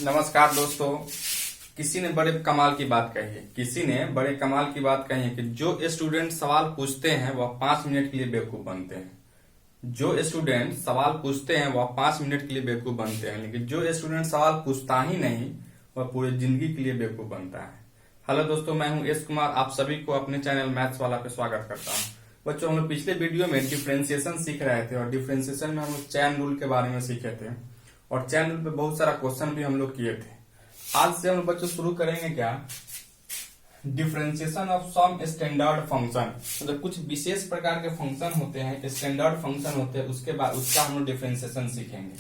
नमस्कार दोस्तों। किसी ने बड़े कमाल की बात कही है कि जो स्टूडेंट सवाल पूछते हैं वह 5 मिनट के लिए बेवकूफ बनते हैं। जो स्टूडेंट सवाल पूछते हैं वह 5 मिनट के लिए बेवकूफ बनते हैं, लेकिन जो स्टूडेंट सवाल पूछता ही नहीं वह पूरी जिंदगी के लिए बेवकूफ बनता है। हेलो दोस्तों, मैं हूं एस कुमार। आप सभी को अपने चैनल मैथ्स वाला पे स्वागत करता हूं। बच्चों, हम लोग पिछले वीडियो में डिफरेंशिएशन सीख रहे थे और डिफरेंशिएशन में हम लोग चैन रूल के बारे में सीखे थे और चैन रूल पे बहुत सारा क्वेश्चन भी हम लोग किए थे। आज से हम लोग बच्चों शुरू करेंगे क्या, differentiation of some standard function. मतलब कुछ विशेष प्रकार के फंक्शन होते हैं, स्टैंडर्ड फंक्शन होते हैं, उसके बाद उसका हम लोग डिफरेंशिएशन सीखेंगे।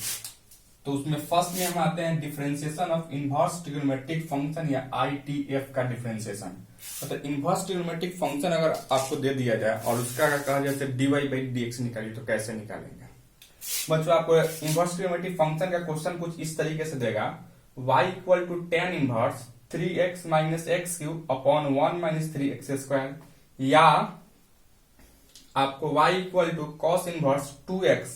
तो उसमें फर्स्ट में हम आते हैं differentiation of inverse trigonometric function या ITF का डिफरेंशिएशन। मतलब इनवर्स ट्रिग्नोमेट्रिक फंक्शन अगर आपको दे दिया जाए और उसका अगर कहा जाए dy/dx निकालिए तो कैसे निकालेंगे। बच्चों, आपको इनवर्स ट्रिग्नोमेट्रिक फंक्शन का क्वेश्चन कुछ इस तरीके से देगा, y equal to tan inverse 3x minus x cube upon 1 minus 3x square, या आपको y equal to cos inverse 2x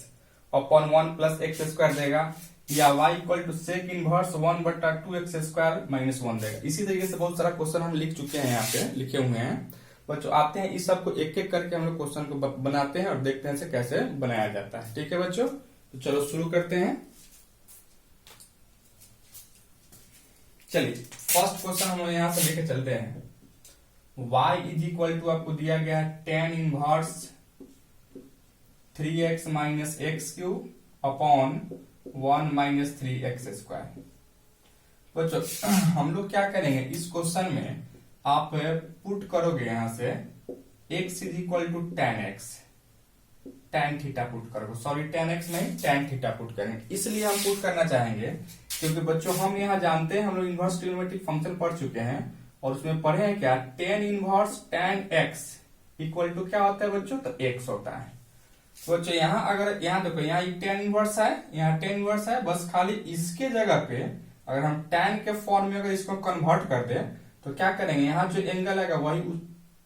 upon 1 plus x square देगा, या y equal to sec inverse 1/2x square minus 1 देगा। इसी तरीके से बहुत सारा क्वेश्चन हम लिख चुके हैं, यहाँ पे लिखे हुए हैं। बच्चों, आते हैं इस सब को एक एक करके हम लोग क्वेश्चन को बनाते हैं और देखते हैं इसे कैसे बनाया जाता है। ठीक है बच्चों, तो चलो शुरू करते हैं। चलिए फर्स्ट क्वेश्चन हम लोग यहां से लेके चलते हैं। y इज इक्वल टू आपको दिया गया है tan inverse 3x minus x cube upon 1 minus 3x square. बच्चों, हम लोग क्या करेंगे इस क्वेश्चन में, आप पुट करोगे यहां से x is equal to tan x, tan theta put करोगे, सॉरी tan x नहीं tan थीटा पुट करेंगे। इसलिए हम पुट करना चाहेंगे क्योंकि बच्चों हम यहाँ जानते हैं, हम लोग इनवर्स ट्रिग्नोमेट्रिक फंक्शन पढ़ चुके हैं और उसमें पढ़े हैं क्या, tan inverse tan x equal to क्या होता है बच्चों, तो x होता है। बच्चों यहाँ अगर यहाँ देखो, यहाँ tan इनवर्स है, यहाँ tan इनवर्स है, बस खाली इसके जगह पे अगर हम tan के फॉर्म में अगर इसको कन्वर्ट कर दे तो क्या करेंगे, यहाँ जो एंगल आएगा वही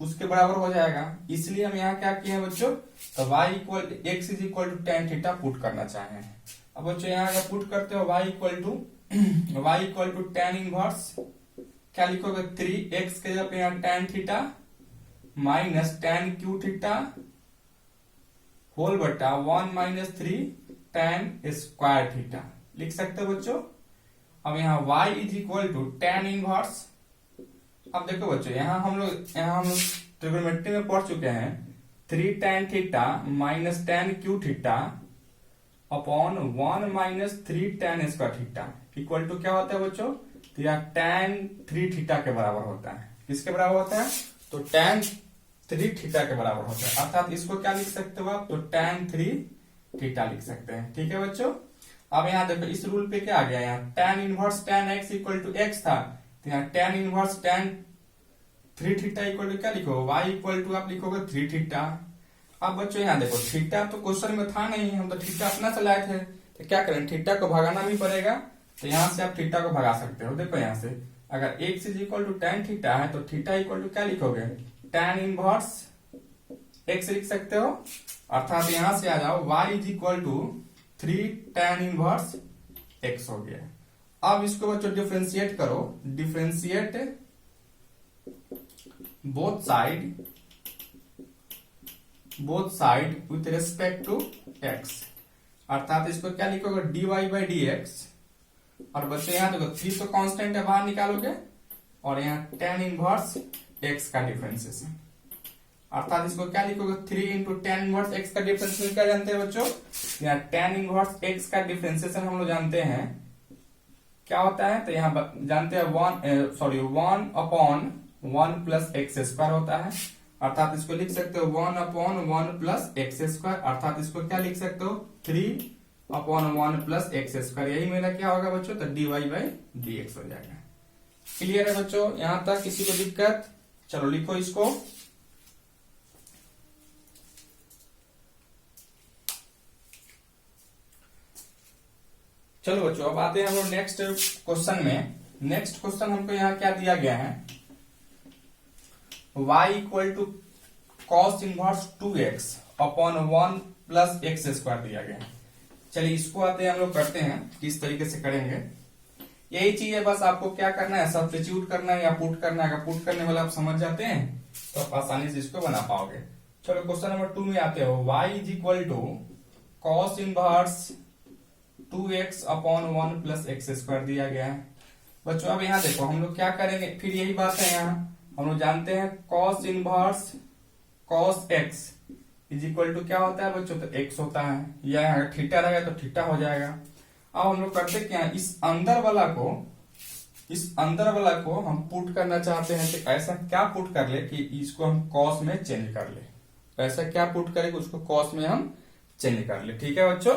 उसके बराबर हो जाएगा। इसलिए हम यहाँ क्या किए हैं बच्चों, तो y equal x is equal to tan theta put करना चाहे हैं। अब बच्चों यहाँ अगर पुट करते हो y equal to tan inverse क्या लिखोगे, 3x के जगह पे यहाँ tan theta minus tan cube theta whole बटा 1 माइनस 3 tan स्क्वायर थीटा लिख सकते हो बच्चों। अब यहाँ y is equal to tan inverse, अब देखो बच्चों यहाँ हम लोग ट्रिग्नोमेट्री में पढ़ चुके हैं 3 tan theta minus tan cube theta upon 1 minus 3 tan square theta equal to क्या होता है बच्चों, तो यहाँ tan 3 थीटा के बराबर होता है। किसके बराबर होता है, तो tan 3 थीटा के बराबर होता है। अर्थात इसको क्या लिख सकते हो आप, तो tan 3 थीटा लिख सकते हैं। ठीक है बच्चों, अब यहाँ देखो इस रूल पे क्या आ गया, यहाँ tan inverse tan x equal to x था, तो यहाँ tan inverse tan 3 theta equal to क्या लिखोगे, y इक्वल टू आप लिखोगे 3 थीटा। अब बच्चों यहाँ देखो थीटा तो क्वेश्चन में था नहीं, हम तो थीटा अपना चलाए थे, तो क्या करें, थीटा को भगाना भी पड़ेगा। तो यहाँ से आप थीटा को भगा सकते हो। देखो यहाँ से अगर x is equal to tan theta है तो थीटा इक्वल टू क्या लिखोगे, tan इनवर्स x लिख सकते हो। अर्थात यहाँ से आ जाओ y is equal to 3 tan inverse x हो गया। अब इसको बच्चों डिफरेंशिएट करो, differentiate both side with respect to x। अर्थात इसको क्या लिखोगे, dy/dx। और बच्चों यहाँ देखो 3 तो कांस्टेंट है, बाहर निकालोगे और यहाँ tan इनवर्स x का डिफरेंशिएशन। अर्थात इसको क्या लिखोगे, 3 इंटू tan इनवर्स x का डिफरेंशिएशन क्या जानते हैं बच्चों, यहाँ tan इनवर्स x का डिफरेंशिएशन हम लोग जानते हैं क्या होता है, तो यहाँ जानते हैं 1 अपॉन 1 प्लस एक्स स्क्वायर होता है। अर्थात इसको लिख सकते हो 1 अपॉन 1 प्लस एक्स स्क्वायर। अर्थात इसको क्या लिख सकते हो, 3 अपॉन 1 प्लस एक्स स्क्वायर। यही मेरा क्या होगा बच्चों, तो dy/dx हो जाएगा। क्लियर है बच्चों, यहां तक किसी को दिक्कत, चलो लिखो इसको। चलो बच्चों अब आते हैं हम लोग नेक्स्ट क्वेश्चन में। नेक्स्ट क्वेश्चन हमको यहाँ क्या दिया गया है, y equal to cos inverse 2x upon 1 plus x square दिया गया है। चलिए इसको आते हैं हम लोग करते हैं, किस तरीके से करेंगे। यही चीज है, बस आपको क्या करना है, सब्स्टिट्यूट करना है या पुट करना है। अगर पुट करने वाला आप समझ जाते हैं तो आप आसानी से इसको बना पाओगे। चलो क्वेश्चन नंबर 2 में आते हो। y is equal to cos inverse 2x upon 1 plus x square दिया गया है। बच्चों अब यहाँ देखो हम लोग क्या करेंगे, फिर यही बात है, यहाँ हम लोग जानते हैं cos inverse cos x is equal to क्या होता है बच्चों, तो x होता है, या अगर थीटा रहेगा तो थीटा हो जाएगा। अब हम लोग करते क्या, इस अंदर वाला को हम पुट करना चाहते हैं, तो ऐसा क्या पुट कर ले कि इसको हम कॉस में चेंज कर ले। ऐसा क्या पुट करें कि उसको कॉस में हम चेंज कर ले। ठीक है बच्चों।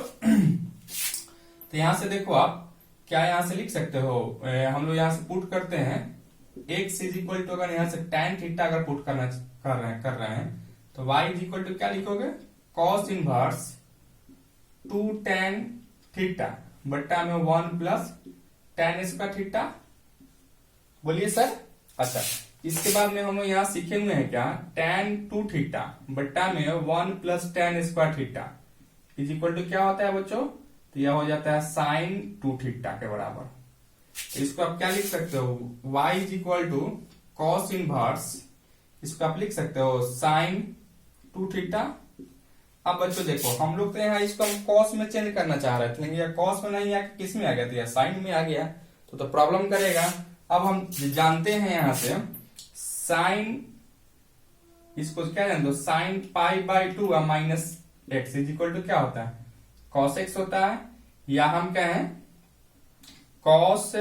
तो यहां से देखो आप क्या यहां से लिख सकते हो, हम लोग यहां से पुट करते हैं x इज इक्वल टू, अगर यहां से tan थीटा अगर पुट कर रहे हैं तो y इज इक्वल टू क्या लिखोगे, cos इनवर्स 2 tan थीटा बट्टा में 1 प्लस tan स्क्वायर थीटा। बोलिए सर। अच्छा, इसके बाद में हम लोग यहाँ सीखे हुए हैं क्या, tan 2 थीटा बट्टा में 1 plus tan square theta is equal to क्या होता है बच्चों, तो यह हो जाता है sin 2 थीटा के बराबर। इसको आप क्या लिख सकते हो, y is equal to cos inverse, इसको आप लिख सकते हो sin 2 थीटा। अब बच्चों देखो हम लोग तो यहाँ इसको हम कॉस में चेंज करना चाह रहे थे, लेकिन यह कॉस में नहीं आके किस में आ गया, तो यह साइन में आ गया, तो प्रॉब्लम करेगा। अब हम जानते हैं यहाँ से साइन, इसको क्या जानते हो, sine pi by 2 minus x is equal to क्या होता है, कॉस एक्स होता है, या हम क्या है cos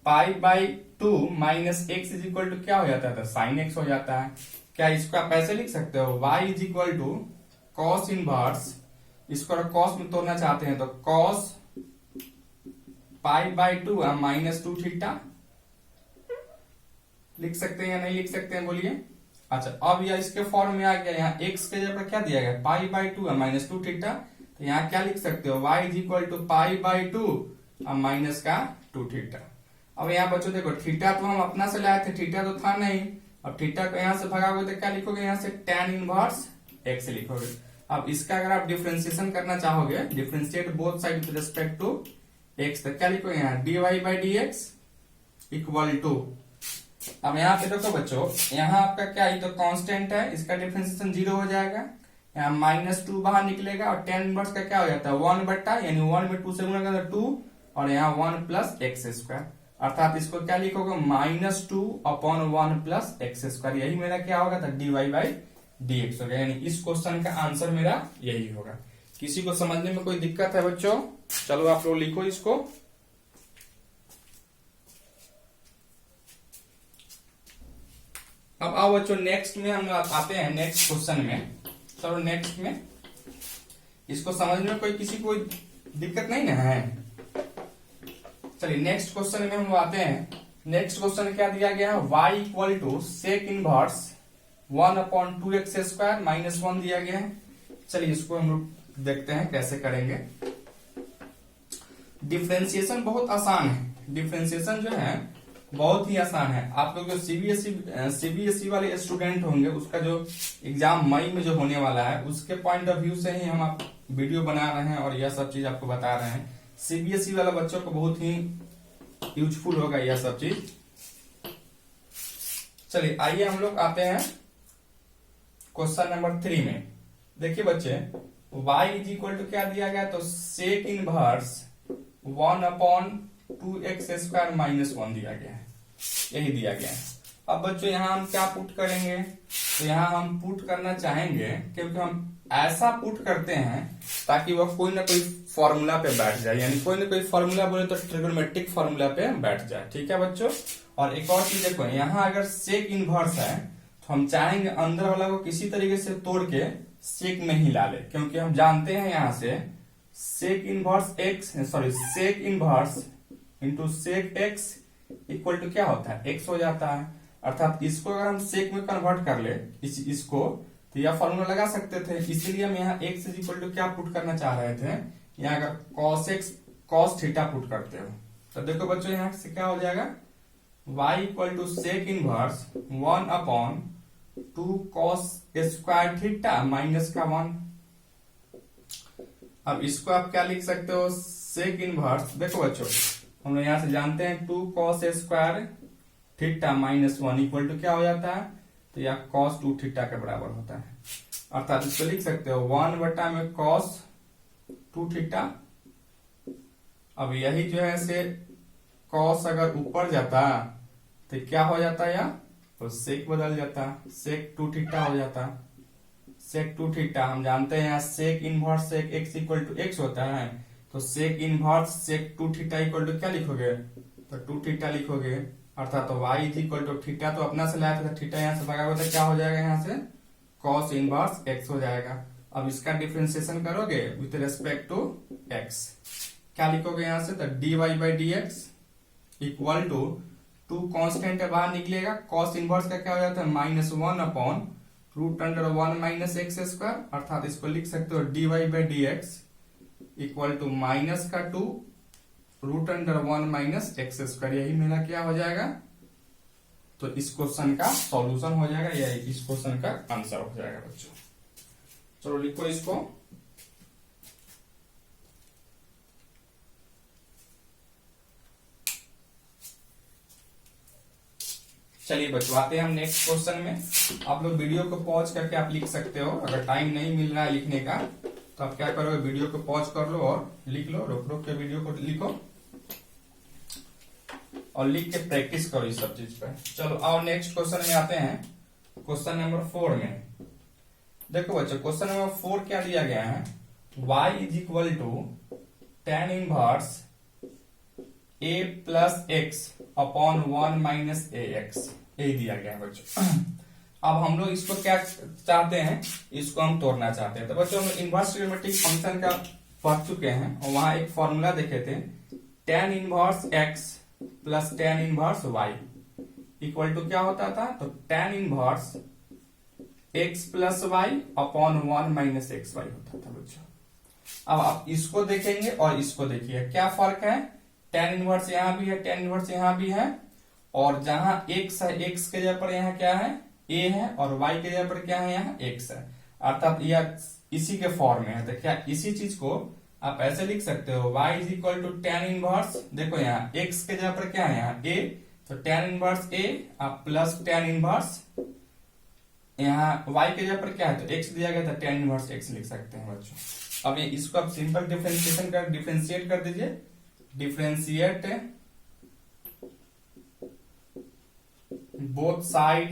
pi by 2 minus x is equal to क्या हो जाता है, तो साइन एक्स हो जाता है। क्या इसको आप ऐसे लिख सकते हो, y is equal to cos inverse, इसको अगर कॉस में तोड़ना चाहते हैं तो cos pi by 2 minus 2 theta लिख सकते हैं या नहीं लिख सकते हैं, बोलिए। अच्छा, अब यह इसके फॉर्म में आ गया, यहाँ x के जगह क्या दिया गया, पाई बाई 2 माइनस 2 थीटा, तो यहाँ क्या लिख सकते हो, y is equal to pi by 2 minus का 2 थीटा। अब यहाँ बच्चों देखो थीटा तो हम अपना से लाए थे, थीटा तो था नहीं, अब थीटा को यहां से भगाओगे तो क्या लिखोगे, यहाँ से tan इनवर्स x लिखोगे। अब इसका अगर आप डिफरेंशिएशन करना चाहोगे, differentiate both side with respect to x, तो क्या लिखोगे यहाँ dy by dx equal to, अब यहाँ पे देखो बच्चों, यहाँ आपका क्या है, तो कांस्टेंट है, इसका डिफरेंशिएशन 0 हो जाएगा, यहाँ -2 बाहर निकलेगा, और tan इनवर्स का क्या हो जाता है 1 बट्टा, यानी 1 में 2 से गुणा करें तो 2, और यहाँ 1 प्लस एक्स स्क्वायर, अर्थात इसको क्या लिखोगे -2 अपॉन 1 प्लस एक्स स्क्वायर, यही मेरा क्या होगा था dy बाई dx होगा। यानी इस क्वेश्चन का आंसर मेरा यही होगा। किसी को समझने में कोई दिक्कत है बच्चों? चलो आप लोग लिखो इसको। अब आओ बच्चों नेक्स्ट में हम आते हैं, नेक्स्ट क्वेश्चन में। चलो नेक्स्ट में इसको समझने में कोई किसी को दिक्कत नहीं ना है। चलिए नेक्स्ट क्वेश्चन में हम आते हैं। नेक्स्ट क्वेश्चन क्या दिया गया है, y equal to sec inverse 1 upon 2x square minus 1 दिया गया है। चलिए इसको हम लोग देखते हैं कैसे करेंगे। डिफरेंशिएशन बहुत आसान है, डिफरेंशिएशन जो है बहुत ही आसान है। आप लोग जो सीबीएसई वाले स्टूडेंट होंगे, उसका जो एग्जाम मई में जो होने वाला है, उसके पॉइंट ऑफ व्यू से ही हम आप वीडियो बना रहे हैं और यह सब चीज आपको बता रहे हैं। सीबीएसई वाला बच्चों को बहुत ही यूजफुल होगा यह सब चीज। चलिए आइए हम लोग आते हैं क्वेश्चन नंबर 3 में। देखिए बच्चे y इज इक्वल टू क्या दिया गया, तो sec inverse 1 upon 2x square minus 1 दिया गया है, यही दिया गया है। अब बच्चों यहाँ हम क्या पुट करेंगे, तो यहाँ हम पुट करना चाहेंगे, क्योंकि हम ऐसा पुट करते हैं ताकि वह कोई ना कोई फॉर्मूला पे बैठ जाए, यानी कोई ना कोई फॉर्मूला बोले तो ट्रिगोनोमेट्रिक फॉर्मूला पे बैठ जाए। ठीक है बच्चों। और एक और चीज देखो, यहाँ अगर सेक इनवर्स है तो हम चाहेंगे अंदर वाला को किसी तरीके से तोड़ के सेक में ही ला ले, क्योंकि हम जानते हैं यहाँ से sec inverse sec inverse into sec x equal to क्या होता है, एक्स हो जाता है। अर्थात इसको अगर हम सेक में कन्वर्ट कर ले इसको, तो यह फॉर्मूला लगा सकते थे। इसीलिए हम यहाँ एक्स इज इक्वल टू क्या पुट करना चाह रहे थे, यहाँ अगर cos x cos theta put करते हो तो देखो बच्चों यहाँ से क्या हो जाएगा, y equal to sec inverse 1 upon 2 cos square theta minus का 1। अब इसको आप क्या लिख सकते हो, सेक इनवर्स, देखो बच्चों हम लोग यहां से जानते हैं 2 cos square theta minus 1 equal to क्या हो जाता है, तो यह cos 2 थीटा के बराबर होता है। अर्थात इसको लिख सकते हो 1 बटा में cos 2 थीटा। अब यही जो है से cos अगर ऊपर जाता तो क्या हो जाता है, तो sec बदल जाता, sec 2 थीटा हो जाता। sec 2 थीटा हम जानते हैं यहाँ sec inverse sec x equal to x होता है, तो sec inverse sec 2 theta equal to क्या लिखोगे, तो 2 थीटा लिखोगे। अर्थात तो y is equal to theta तो अपना से लाया था, थीटा यहाँ से भगा हुआ था, क्या हो जाएगा यहाँ से cos इनवर्स x हो जाएगा। अब इसका डिफरेंशिएशन करोगे विथ रेस्पेक्ट टू x, क्या लिखोगे यहाँ से, तो dy by D x equal to 2 constant है बाहर निकलेगा, cos इनवर्स का क्या हो जाता है -1 upon root under 1 minus x square. अर्थात इसको लिख सकते हो dy by D x equal to minus का 2 root under 1 minus x square. यही मेरा क्या हो जाएगा, तो इस क्वेश्चन का सॉल्यूशन हो जाएगा, या इस क्वेश्चन का आंसर हो जाएगा बच्चों। चलो लिखो इसको। चलिए बच्चों आते हैं हम नेक्स्ट क्वेश्चन में। आप लोग वीडियो को पॉज करके आप लिख सकते हो, अगर टाइम नहीं मिल रहा है लिखने का तो आप क्या करोगे, वीडियो को पॉज कर लो और लिख लो, रुक रुक के वीडियो को लिखो और लिख के प्रैक्टिस करो इस सब चीज पर। चलो आओ नेक्स्ट क्वेश्चन में आते हैं, क्वेश्चन नंबर 4 में। देखो बच्चों क्वेश्चन नंबर 4 क्या दिया गया है, y is equal to tan inverse a plus x upon 1 minus a x, यही दिया गया है बच्चों। अब हम लोग इसको क्या चाहते हैं, इसको हम तोड़ना चाहते हैं। तो बच्चों हम इनवर्स ट्रिग्नोमेट्रिक फंक्शन का पढ़ चुके हैं और वहां एक फॉर्मूला देखे थे, tan inverse x plus tan inverse y equal to क्या होता था, तो tan inverse x plus y upon 1 minus x y होता था बच्चों। अब आप इसको देखेंगे और इसको देखिए क्या फर्क है, tan इनवर्स यहां भी है, tan इनवर्स यहां भी है, और जहां x है x के जगह पर यहाँ क्या है a है, और y के जगह पर क्या है यहाँ x है। अर्थात यह इसी के फॉर्म में है। तो क्या इसी चीज को आप ऐसे लिख सकते हो, y is equal to tan inverse, देखो यहाँ x के जगह पर क्या है यहाँ a, तो tan इनवर्स a आप प्लस tan इनवर्स यहाँ y के जगह पर क्या है, तो x दिया गया था, tan इनवर्स x लिख सकते हैं बच्चों। अब ये इसको आप सिंपल डिफरेंशिएट कर दीजिए, differentiate both side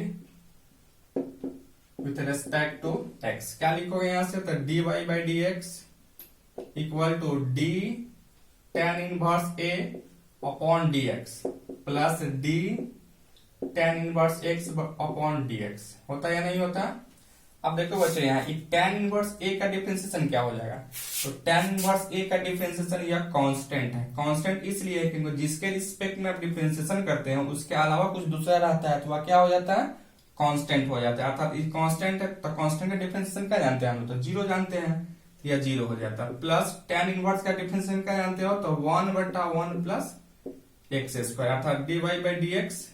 with respect to x, क्या लिखोगे यहां से, तो dy by D x equal to d tan inverse a upon d x plus d tan inverse x upon d x, होता है या नहीं होता। अब देखो बच्चों यहाँ tan इनवर्स a का डिफरेंशिएशन क्या हो जाएगा, तो tan इनवर्स a का डिफरेंशिएशन यह कांस्टेंट है। कांस्टेंट इसलिए है क्योंकि जिसके रिस्पेक्ट में आप डिफरेंशिएशन करते हैं उसके अलावा कुछ दूसरा रहता है तो वह क्या हो जाता है, कांस्टेंट हो जाता है। अर्थात कांस्टेंट है तो कांस्टेंट का डिफरेंशिएशन क्या जानते हैं हम लोग, तो जीरो जानते हैं, या जीरो हो जाता है। प्लस tan इनवर्स का डिफरेंशिएशन क्या जानते हो, तो 1 बटा 1 प्लस एक्स स्क्वायर, अर्थात dy बाई डी एक्स,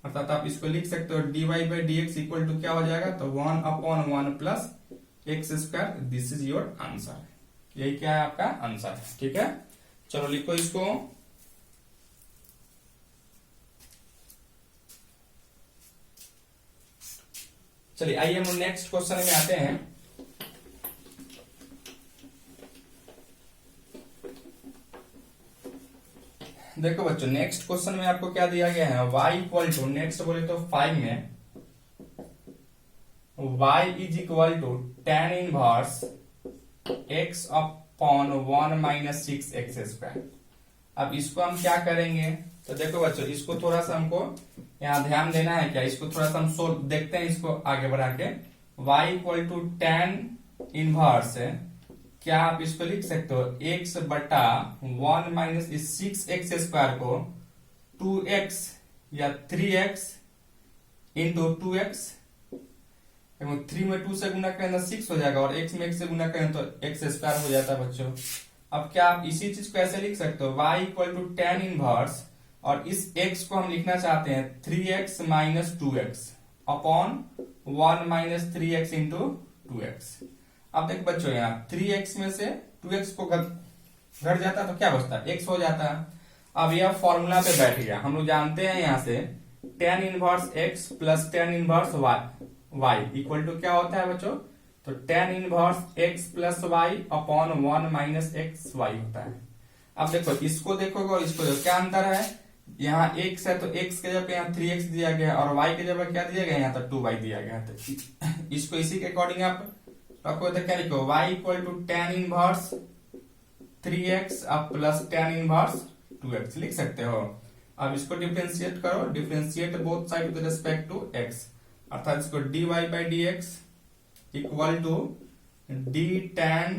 अर्थात आप इसको लिख सकते हो dy by D x equal to क्या हो जाएगा, तो 1 upon 1 plus x square. This is your answer, यही क्या है आपका आंसर है, ठीक है। चलो लिखो इसको। चलिए आइए हम नेक्स्ट क्वेश्चन में आते हैं। देखो बच्चों नेक्स्ट क्वेश्चन में आपको क्या दिया गया है, y इक्वल टू, नेक्स्ट बोले तो 5 में y is equal to tan inverse x upon 1 minus 6 x square. अब इसको हम क्या करेंगे, तो देखो बच्चों इसको थोड़ा सा हमको यहाँ ध्यान देना है, क्या इसको थोड़ा सा हम सोल्व देखते हैं, इसको आगे बढ़ा के y equal to tan inverse, क्या आप इसको लिख सकते हो x बटा 1 माइनस 6 एक्स स्क्वायर को 2x या 3x इंटू 2x, 3 में 2 से गुना करें तो 6 हो जाएगा, और x में x से गुना करें तो एक्स स्क्वायर हो जाता है बच्चों। अब क्या आप इसी चीज को ऐसे लिख सकते हो, y equal to tan inverse, और इस x को हम लिखना चाहते हैं 3x minus 2x upon 1 minus 3x into 2x। अब देख बच्चों यहाँ 3x में से 2x को घट जाता है तो क्या बचता है, x हो जाता है। अब यह फॉर्मूला पे बैठ गया। हम लोग जानते हैं यहाँ से tan inverse x plus tan inverse y equal to क्या होता है बच्चों, तो tan inverse x plus y upon 1 minus x y होता है। अब देखो इसको देखोगे और इसको देखो, क्या अंतर है, यहाँ x है तो x के जगह पे यहाँ 3x दिया गया है और y के जगह क्या दिया गया है, यहाँ तो 2y दिया गया है। तो इसको इसी के अकॉर्डिंग आप रखो तो क्या लिखो, y equal to tan inverse 3x अब प्लस tan इनवर्स 2x लिख सकते हो। अब इसको डिफरेंशिएट करो, differentiate both side with respect to x, अर्थात इसको dy by dx equal to d tan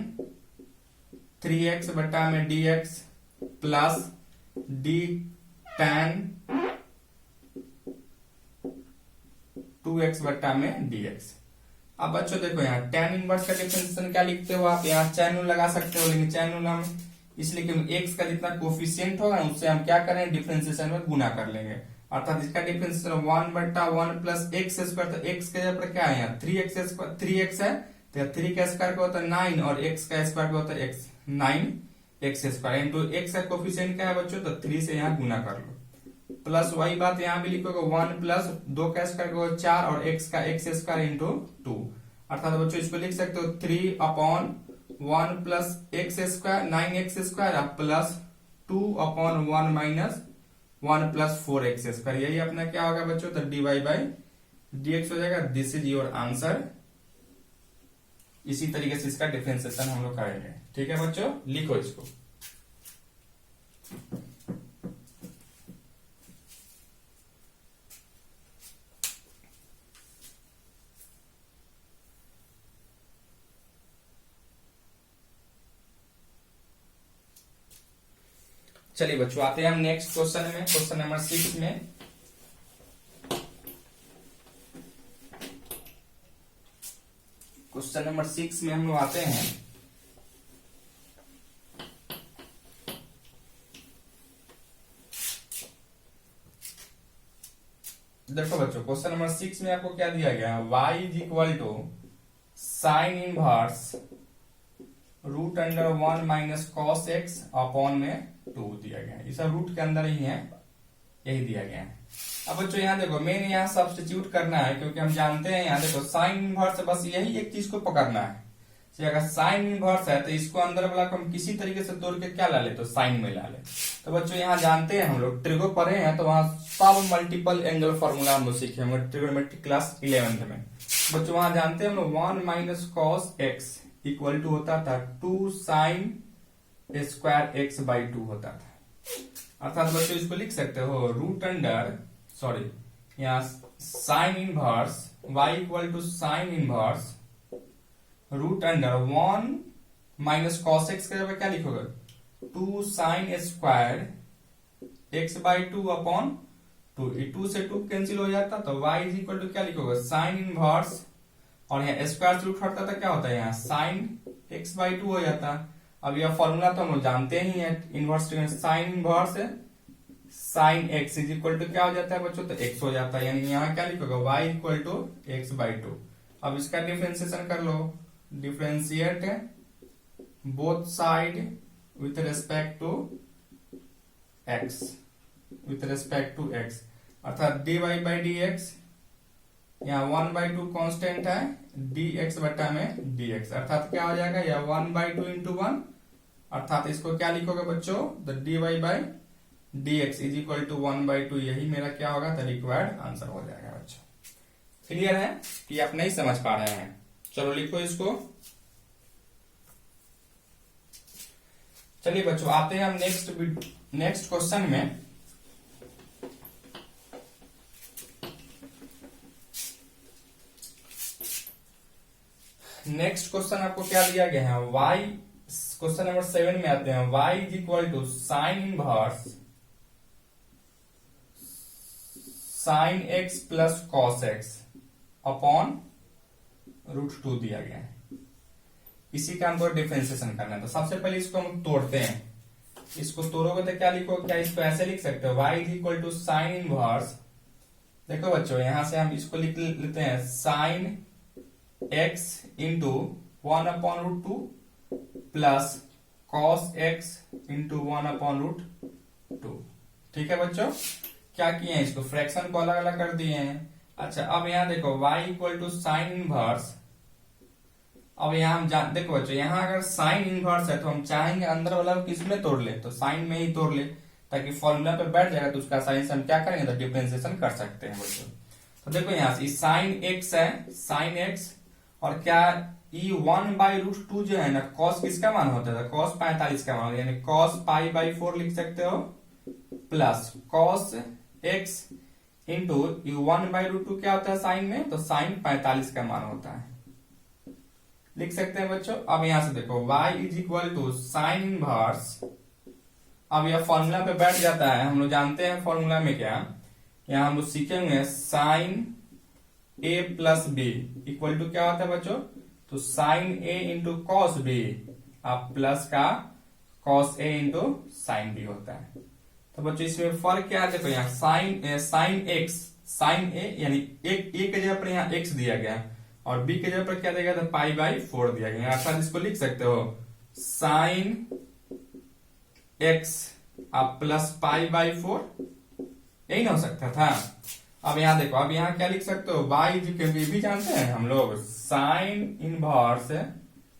3x बटा में dx plus d tan 2x बटा में dx। अब बच्चों देखो यहाँ tan इनवर्स का डिफरेंशिएशन क्या लिखते हो आप, यहाँ चैन रूल लगा सकते हो, लेकिन चैन रूल हम इसलिए कि x का जितना कोफिशिएंट होगा उससे हम क्या करें, डिफरेंशिएशन में गुना कर लेंगे, अर्थात इसका डिफरेंशिएशन 1 बटा 1 प्लस एक्स स्क्वायर, तो x के जगह पर क्या है यहाँ 3x है तो 3 का स्क्वायर का होता है 9 और x का स्क्वायर का होता है x 9 x square into x का कोफिशिएंट क्या है बच्चों, तो 3 से यहाँ गुना कर लो, प्लस वही बात यहाँ भी लिखोगे 1 प्लस 2 का स्क्वायर का 4 और x का x स्क्वायर इंटू 2, अर्थात बच्चों इसको लिख सकते हो 3 upon 1 plus x square 9x square plus 2 upon 1 minus 1 plus 4x square, यही अपना क्या होगा बच्चों, तो dy बाई dx हो जाएगा। This is your answer. इसी तरीके से इसका डिफरेंशिएशन हम लोग करेंगे, ठीक है बच्चों, लिखो इसको। चलिए बच्चों आते हैं हम नेक्स्ट क्वेश्चन में, क्वेश्चन नंबर 6 में। क्वेश्चन नंबर 6 में हम लोग आते हैं, देखो बच्चों क्वेश्चन नंबर 6 में आपको क्या दिया गया है, y is equal to sine inverse root under 1 minus cos x upon में 2 दिया गया है, इस रूट के अंदर ही है, यही दिया गया है। अब बच्चों यहाँ देखो मेन यहाँ सब्स्टिट्यूट करना है, क्योंकि हम जानते हैं यहाँ देखो साइन इनवर्स, बस यही एक चीज को पकड़ना है। अगर साइन इनवर्स है तो इसको अंदर वाला को हम किसी तरीके से तोड़ के क्या ला ले, तो साइन में ला ले। तो बच्चों यहाँ जानते हैं हम लोग ट्रिगो पढ़े हैं, तो वहां सब मल्टीपल एंगल फॉर्मूला हम लोग सीखे होंगे ट्रिगोनोमेट्री क्लास 11th में। बच्चों वहां जानते हैं हम लोग 1 minus cos x equal to होता था 2 साइन स्क्वायर एक्स बाई 2 होता था, अर्थात बच्चों इसको लिख सकते हो रूट अंडर यहाँ sine inverse y equal to sine inverse root under 1 minus cos x के जगह क्या लिखोगे, 2 sine square x by 2 upon 2, 2 से 2 कैंसिल हो जाता, तो y इज इक्वल टू क्या लिखोगे, साइन इनवर्स और यहाँ स्क्वायर से रूट हटता था क्या होता है, यहाँ साइन एक्स बाई 2 हो जाता। अब यह फॉर्मूला तो हम लोग जानते ही है, inverse sine inverse sine x is equal to क्या हो जाता है बच्चों, तो x हो जाता है, यानी यहाँ क्या लिखोगे y equal to X by 2। अब इसका डिफरेंशिएशन कर लो, differentiate both side with respect to x, with respect to x, अर्थात dy बाई dx, यहाँ 1 बाई 2 कॉन्स्टेंट है, dx बटा में dx, अर्थात क्या हो जाएगा, यह 1 बाई 2 इंटू 1, अर्थात इसको क्या लिखोगे बच्चों, the dy by dx is equal to 1 by 2, यही मेरा क्या होगा, तो रिक्वायर्ड आंसर हो जाएगा बच्चों। क्लियर है कि आप नहीं समझ पा रहे हैं, चलो लिखो इसको। चलिए बच्चों आते हैं हम नेक्स्ट क्वेश्चन में। नेक्स्ट क्वेश्चन आपको क्या दिया गया है, y, क्वेश्चन नंबर 7 में आते हैं, y is equal to sine inverse sine x plus cos x upon root 2 दिया गया है, इसी का हमको डिफरेंशिएशन करना है। तो सबसे पहले इसको हम तोड़ते हैं, इसको तोड़ोगे तो क्या लिखो, क्या इसको ऐसे लिख सकते हो, y is equal to sine inverse, देखो बच्चों यहां से हम इसको लिख लेते हैं sine x into 1 upon root 2 plus cos x into 1 upon root 2। ठीक है बच्चों, क्या किए हैं, इसको फ्रैक्शन को अलग अलग कर दिए हैं। अच्छा अब यहाँ देखो y equal to sine inverse. अब यहाँ हम देखो बच्चों, यहाँ अगर साइन इनवर्स है तो हम चाहेंगे अंदर वाला को किस में तोड़ ले, तो साइन में ही तोड़ ले, ताकि फॉर्मूला पे बैठ जाएगा तो उसका साइन से हम क्या करेंगे, तो डिफरेंशिएशन कर सकते हैं बच्चों। तो देखो यहाँ से साइन एक्स है, साइन एक्स, और क्या ई 1/√2 जो है ना, कॉस किसका मान होता है, कॉस 45 का मान होता है, यानी कॉस π/4 लिख सकते हो, plus cos x into you 1/√2 क्या होता है साइन में, तो साइन 45 का मान होता है, लिख सकते हैं बच्चों। अब यहां से देखो y is equal to sine inverse. अब यह फॉर्मूला पे बैठ जाता है, हम लोग जानते हैं फॉर्मूला में क्या, यहां हम लोग सीखेंगे sine a plus b equal to क्या होता है बच्चों, तो sine a into cos b, अब प्लस का cos a into sine b होता है। तो बच्चों इसमें फर्क क्या है, देखो यहाँ साइन एक्स, साइन a यानी एक के जगह पर यहाँ x दिया गया और b के जगह पर क्या दिया गया, तो π/4 दिया गया, अर्थात इसको लिख सकते हो साइन x अब प्लस π/4, यही ना हो सकता था। अब यहाँ देखो, अब यहाँ क्या लिख सकते हो, y भी जानते हैं हम लोग, sine inverse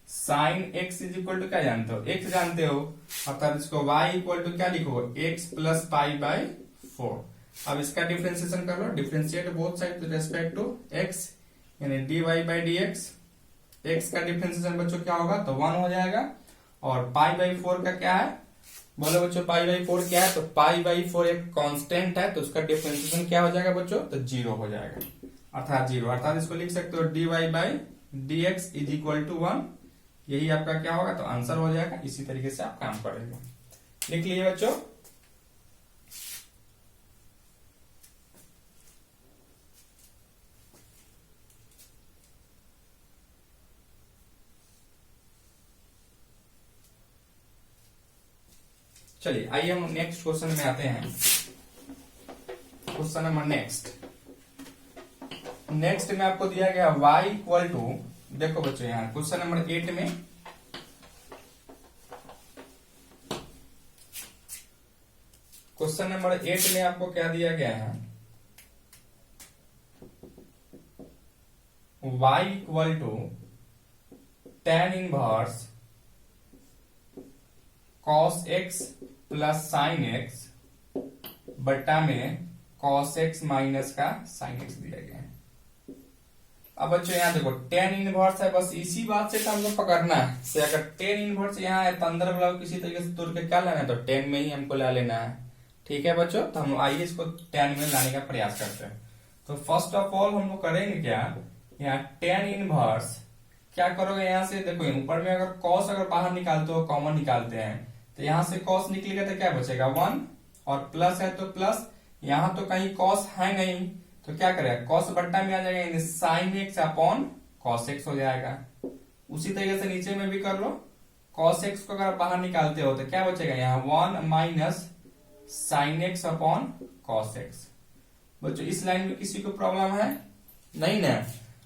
sine x is equal to क्या जानते हो, x जानते हो, अर्थात इसको y इक्वल टू क्या लिखो, x प्लस π/4। अब इसका डिफरेंशिएशन कर लो, differentiate both side with respect to x, यानी dy/dx। x का डिफरेंशिएशन बच्चों क्या होगा, तो 1 हो जाएगा, और π/4 का क्या है, बोलो बच्चों π/4 क्या है, तो π/4 एक कांस्टेंट है, तो उसका डिफरेंशिएशन क्या हो जाएगा बच्चों, तो 0 हो जाएगा, अर्थात 0, अर्थात इसको लिख सकते हो dy/dx इज इक्वल टू 1। यही आपका क्या होगा, तो आंसर हो जाएगा। इसी तरीके से आप काम करेंगे, लिख लिए बच्चों। चलिए आइए हम नेक्स्ट क्वेश्चन में आते हैं। क्वेश्चन नंबर नेक्स्ट में आपको दिया गया y इक्वल टू, देखो बच्चों यहाँ क्वेश्चन नंबर 8 में आपको क्या दिया गया है, y equal to tan inverse cos x plus sine x बट्टा में cos x माइनस का साइन x दिया गया है। अब बच्चों यहाँ देखो tan इनवर्स है, बस इसी बात से तो हमको पकड़ना है, से अगर tan इनवर्स यहाँ है तो अंदर वाला को किसी तरीके से तोड़ के क्या लेना है, तो tan में ही हमको ला लेना है। ठीक है बच्चों, तो हम आइए इसको tan में लाने का प्रयास करते हैं। तो फर्स्ट ऑफ ऑल हम लोग करेंगे क्या, यहाँ tan इनवर्स क्या करोगे, यहाँ से देखो ऊपर में अगर cos अगर बाहर निकालते हो, कॉमन निकालते हैं, तो यहाँ से cos निकलेगा तो क्या बचेगा 1, और प्लस है तो प्लस, यहाँ तो कहीं cos है नहीं तो क्या करेगा, cos बट्टा में आ जाएगा, यानी sine x upon cos x हो जाएगा। उसी तरीके से नीचे में भी कर लो, cos x को अगर बाहर निकालते हो तो क्या बचेगा, यहाँ 1 minus sine x upon cos x। बच्चों इस लाइन में किसी को प्रॉब्लम है नहीं ना।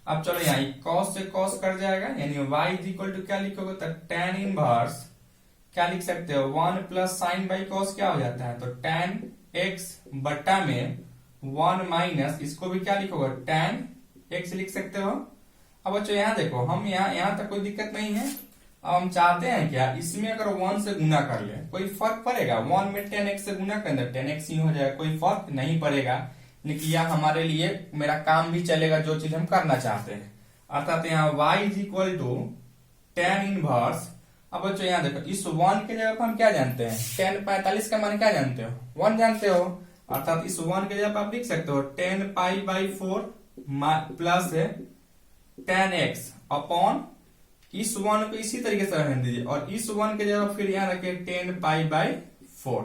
अब चलो यहाँ cos से cos कर जाएगा, यानी y इज इक्वल टू क्या लिखोगे, तो tan इनवर्स क्या लिख सकते हो, 1 प्लस साइन बाई कॉस क्या हो जाता है, तो tan x बट्टा में 1 माइनस, इसको भी क्या लिखोगे, tan x लिख सकते हो। अब बच्चों यहाँ देखो, हम यहाँ तक कोई दिक्कत नहीं है। अब हम चाहते हैं क्या, इसमें अगर 1 से गुना कर ले, कोई फर्क पड़ेगा, 1 में tan x से गुना कर tan x ही हो जाएगा, कोई फर्क नहीं पड़ेगा, लेकिन यह हमारे लिए मेरा काम भी चलेगा, जो चीज हम करना चाहते हैं। अर्थात यहाँ y is equal to tan inverse. अब बच्चों यहाँ देखो, इस 1 के जगह पर हम क्या जानते हैं, tan 45 का मान क्या जानते हो, 1 जानते हो, अर्थात इस 1 के जगह पर आप लिख सकते हो tan π/4 plus tan x upon, इस 1 को इसी तरीके से रहने दीजिए, और इस 1 के जगह फिर यहाँ रखिए tan π/4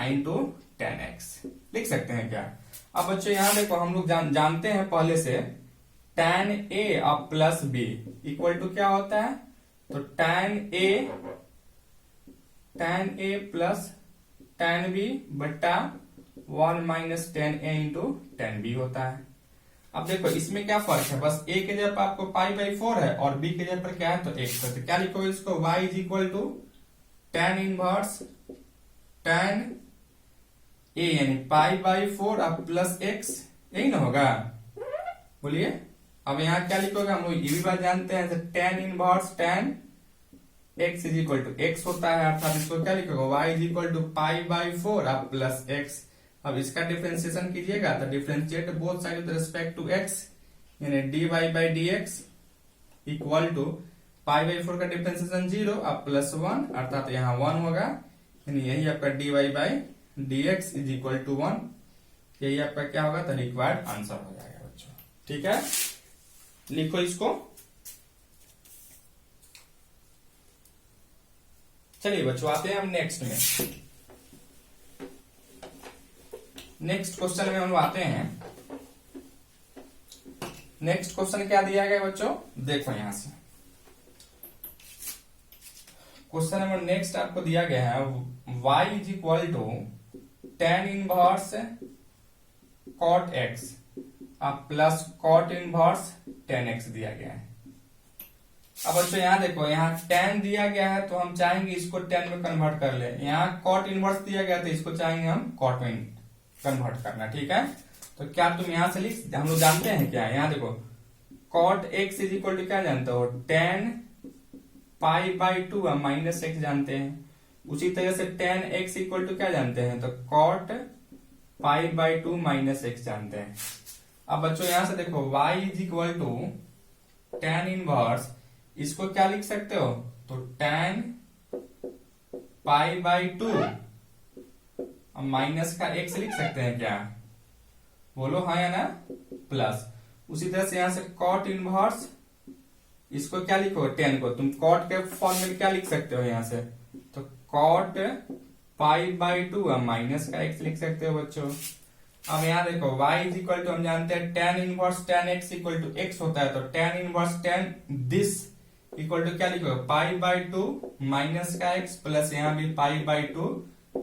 इंटू tan x, लिख सकते हैं क्या। अब बच्चों यहाँ देखो, हम लोग जानते हैं पहले से tan a और प्लस b इक्वल टू क्या होता है, तो tan a plus tan b बट्टा 1 minus tan a into tan b होता है। अब देखो इसमें क्या फर्क है, बस a के जगह पर आपको π/4 है और b के जगह पर क्या है, तो x है, तो क्या लिखोगे इसको, y is equal to tan inverse tan a यानी पाई बाई 4 अब प्लस एक्स, यही ना होगा, बोलिए। अब यहाँ क्या लिखोगे, हम लोग ये भी बात जानते हैं, tan inverse tan X is equal to X होता है, अर्थात इसको क्या लिखोगे, Y is equal to pi by 4 अब प्लस एक्स। अब इसका डिफ्रेंसिएशन कीजिएगा तो differentiate both side with respect to X, यानी D Y by D x equal to pi by 4 का डिफ्रेंसिएशन 0 अब प्लस 1, अर्थात यहाँ 1 होगा, यानी यही आपका d Y by D x is equal to 1, यही आपका क्या होगा, तो रिक्वायर्ड आंसर हो जाएगा बच्चों। ठीक है, लिखो इसको। चलिए बच्चों आते हैं हम नेक्स्ट में। नेक्स्ट क्वेश्चन में हम आते हैं। नेक्स्ट क्वेश्चन क्या दिया गया बच्चों, देखो यहां से क्वेश्चन नंबर नेक्स्ट आपको दिया गया है y is equal to tan inverse cot x plus cot inverse tan x दिया गया है। अब बच्चों यहाँ देखो, यहाँ tan दिया गया है तो हम चाहेंगे इसको tan में कन्वर्ट कर ले, यहाँ cot इनवर्स दिया गया तो इसको चाहेंगे हम cot में कन्वर्ट करना। ठीक है, तो क्या तुम यहाँ से लिख, हम लोग जानते हैं क्या, यहाँ देखो cot x is equal to क्या जानते हो, tan pi by 2 minus x जानते हैं। उसी तरह से tan x इक्वल टू क्या जानते हैं, तो cot pi by 2 minus x जानते हैं। अब बच्चों यहाँ से देखो y is equal to tan inverse, इसको क्या लिख सकते हो, तो tan पाई बाई 2 माइनस का x लिख सकते हैं क्या, बोलो हाँ या ना, प्लस। उसी तरह से यहां से cot इनवर्स, इसको क्या लिखो, tan को तुम cot के फॉर्म में क्या लिख सकते हो यहाँ से, तो cot पाई बाई 2 माइनस का x लिख सकते हो बच्चों। अब यहाँ देखो y इज इक्वल टू हम जानते हैं tan inverse tan x equal to x होता है, तो tan inverse tan this equal to क्या लिखो, पाई बाई 2 माइनस का x प्लस यहाँ भी पाई बाई 2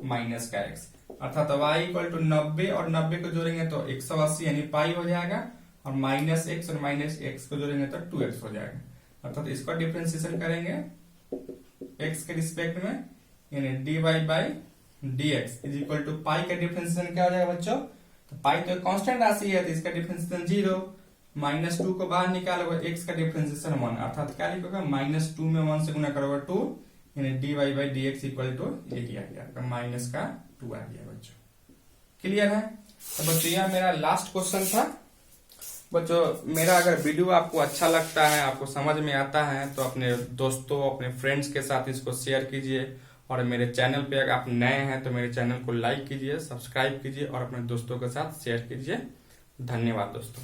माइनस का x, अर्थात y इक्वल टू 90 और 90 को जोड़ेंगे तो 180 यानी पाई हो जाएगा, और माइनस x और माइनस x को जोड़ेंगे तो 2x हो जाएगा, अर्थात इसका डिफ्रेंसिएशन करेंगे x के रिस्पेक्ट में, यानी D Y by D x is equal to pi का डिफ्रेंसिएशन क्या हो जाएगा बच्चों, तो पाई तो कांस्टेंट राशि है तो इसका डिफ्रेंसिएशन 0, माइनस 2 को बाहर निकालोगे x का डिफ्रेंसिएशन 1, अर्थात क्या लिखोगे, माइनस 2 में 1 से गुना करोगे 2, यानी D Y by D x equal to यही आ गया, माइनस का 2 आ गया बच्चों। क्लियर है, तो बच्चों यह मेरा लास्ट क्वेश्चन था। बच्चों मेरा अगर वीडियो आपको अच्छा लगता है, आपको समझ में आता है, तो अपने दोस्तों अपने फ्रेंड्स के साथ इसको शेयर कीजिए, और मेरे चैनल पे अगर आप नए हैं तो मेरे चैनल को लाइक कीजिए, सब्सक्राइब कीजिए और अपने दोस्तों के साथ शेयर कीजिए। धन्यवाद दोस्तों।